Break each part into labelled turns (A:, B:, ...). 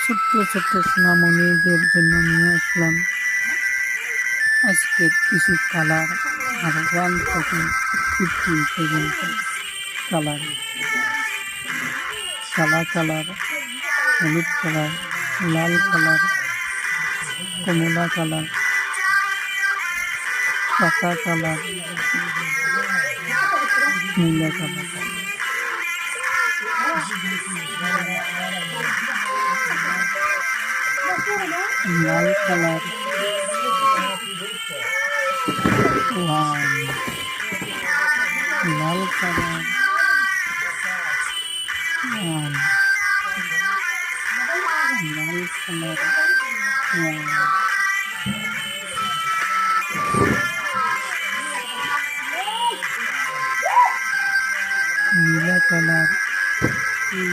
A: ছোট্ট ছোট্ট সোনামণিদের জন্য নিয়ে আসলাম আজকের কিছু কালার। আর 1 থেকে 50 পর্যন্ত কালার। সাদা কালার, হলুদ কালার, লাল কালার, কমলা কালার, পাতা কালার, নীলা কালার। লাল কালার 1, লাল কালার 1, লাল কালার 1, নীলা কালার 2,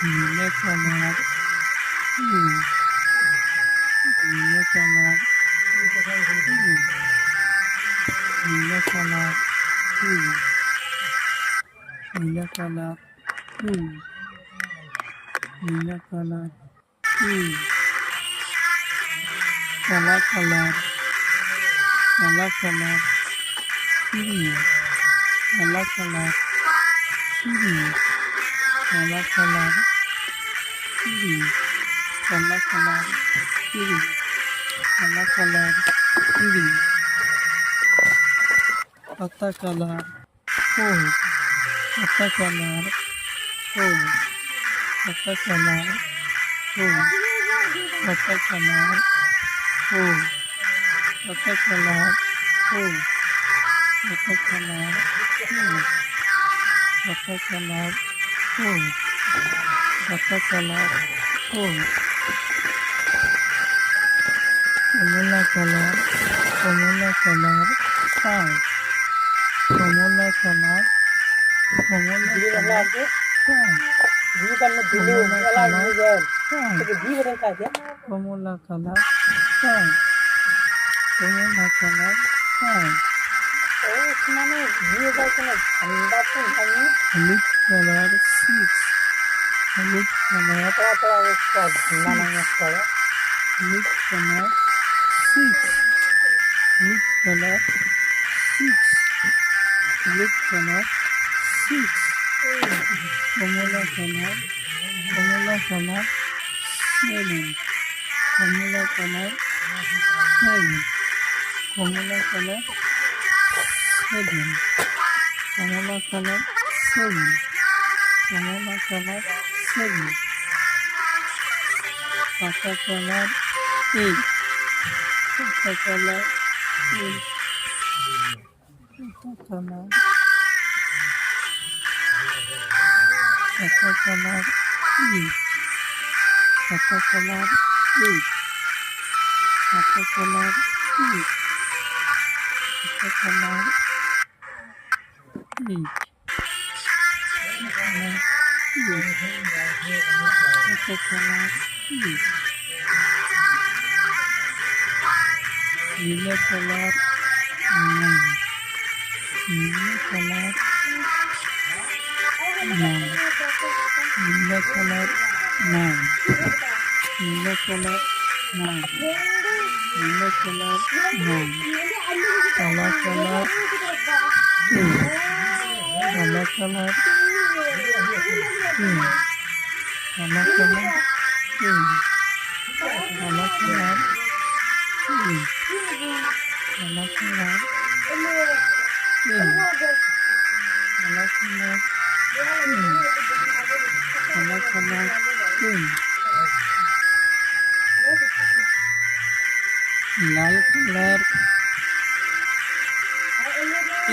A: নীলা কালার 2, নীলা কালার 2, নীলা কালার 2, নীলা কালার 2, নীলা কালার 2, কালা কালার, কালা কালার 3, কালা কালার 3, কালা কালার 3, কালা কালার 3, কালা কালার 3, পাতা কালার 4, পাতা কালার 4, পাতা কালার 4, পাতা কালার 4, পাতা কালার 4, পাতা কালার 4, পাতা কালার 4, পাতা কালার 4, কমলা কালার, কমলা কালার 5, কমলা কালার, কমলা কালার 5, কমলা কালার 5, কমলা কালার 5, কমলা কালার 5, হলুদ কালার 6, হলুদ কালার, হলুদ কালার 6, হলুদ কালার 6, হলুদ কালার 6, কমলা কালার, কমলা কালার 7, কমলা কালার 7, কমলা কালার 7, কমলা কালার 7, কমলা কালার 7, পাতা কালার 8, পাতা কালার 8, পাতা কালার, পাতা কালার 8, পাতা কালার 8, পাতা কালার 8, পাতা কালার 8, পাতা কালার 8, নীলা কালার 9, নীলা কালার 9, নীলা কালার 9, নীলা কালার 9, নীলা কালার 9, কালা কালার 2, কালা কালার 2, কালা কালার 2, কালা কালার 2, কালা কালার 2, কালা কালার 2, কালা কালার 2, লাল কালার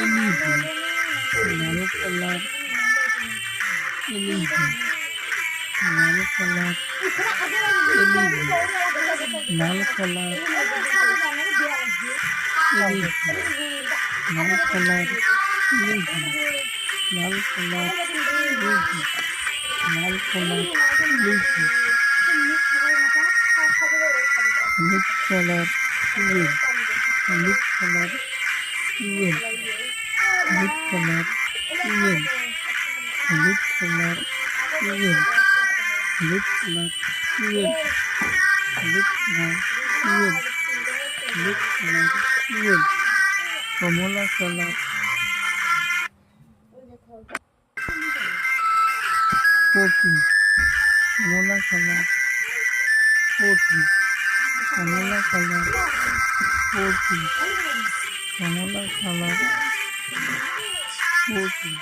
A: 11, লাল কালার 11, লাল কালার 11, লাল কালার 11, লাল কালার 11, লাল কালার 11, লাল কালার 11, হলুদ কালার 12, হলুদ কালার 12, হলুদ কালার 12, হলুদ কালার 12, হলুদ কালার 12, হলুদ কালার 12, হলুদ কালার 12, কমলা কালার 14, কমলা কালার 14, কমলা কালার 14, কমলা কালার 14,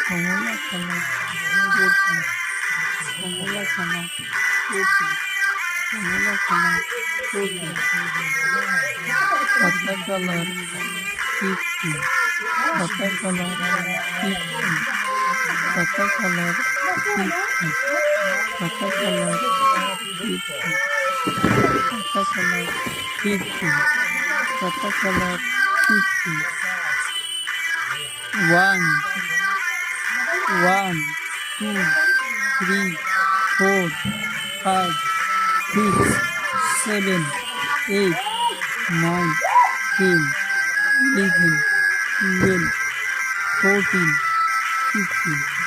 A: কমলা কালার 14, কমলা কালার 14, কমলা কালার 14, পাতা কালার 15, পাতা কালার 15, পাতা কালার 15, পাতা কালার 15, পাতা কালার 15, পাতা কালার 15, 1, 1, 2, 3, 4, 5, 6, 7, 8, 9, 10, 11, 12, 14, 15.